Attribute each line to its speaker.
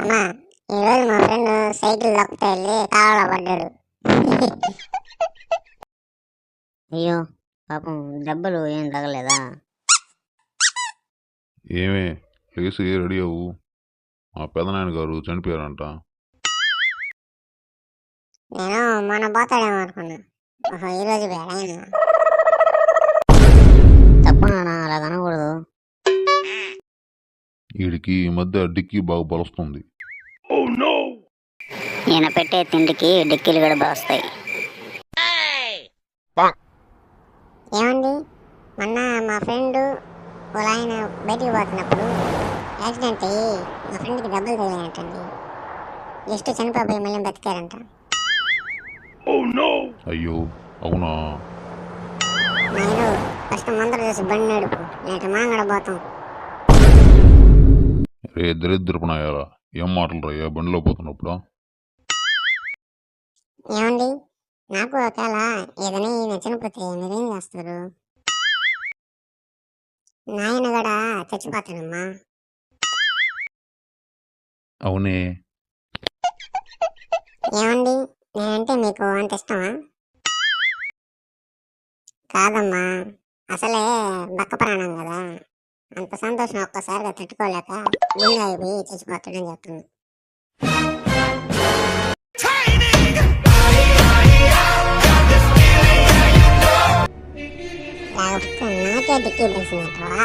Speaker 1: అమ్మా, ఈరోజు మా ఫ్రెండ్ సైకిల్ దొక్కతే వెళ్ళి కాలువలో పడ్డాడు.
Speaker 2: అయ్యో పాపం, దెబ్బలు ఏం తగలేదా?
Speaker 3: ఏమే లేచి రెడీ అవ్వు, మా పెదనాయన గారు చనిపోయారంట.
Speaker 1: నేను మొన్న పోతాడేమో అనుకున్నా. ఓహో, ఈరోజు ఆయన.
Speaker 2: తప్పు నాన్న, అలా కనకూడదు.
Speaker 3: వీడికి ఈ మధ్య డిక్కీ బాగా బలుస్తుంది.
Speaker 2: నేను పెట్టే తిండికి డిక్కీలు కూడా వస్తాయి.
Speaker 1: ఏమండి, మొన్న మా ఫ్రెండ్ వాళ్ళ ఆయన బయటికి పోతున్నప్పుడు యాక్సిడెంట్ అయ్యి మా ఫ్రెండ్కి డబ్బులు తగిలాయంటండి. జస్ట్ చనిపోయి మళ్ళీ బతికారంట.
Speaker 3: అయ్యో అవునా?
Speaker 1: నేను ఫస్ట్ ముందర చూసి బండి నడుపు, లేట మాంగడ పోతాం.
Speaker 3: రే దరిద్రపు నాయాలా, ఏం మాటలు రయ్యా బండిలో పోతున్నప్పుడు?
Speaker 1: ఏమండి, నాకు ఒకవేళ ఏదైనా ఈయన చనిపోతే మీరేం చేస్తారు? నాయన కూడా చచ్చిపోతాడమ్మా.
Speaker 3: అవునే.
Speaker 1: ఏమండి, నేనంటే మీకు అంత ఇష్టమా? కాదమ్మా, అసలే బక్క ప్రాణం కదా. అంత సంతోషం ఒక్కసారిగా తట్టుకోలేక గుండె అయిపోయి చచ్చిపోతాడని చెప్తున్నా. లేకపోతే నాకే దిక్కి తెలిసినట్టువా?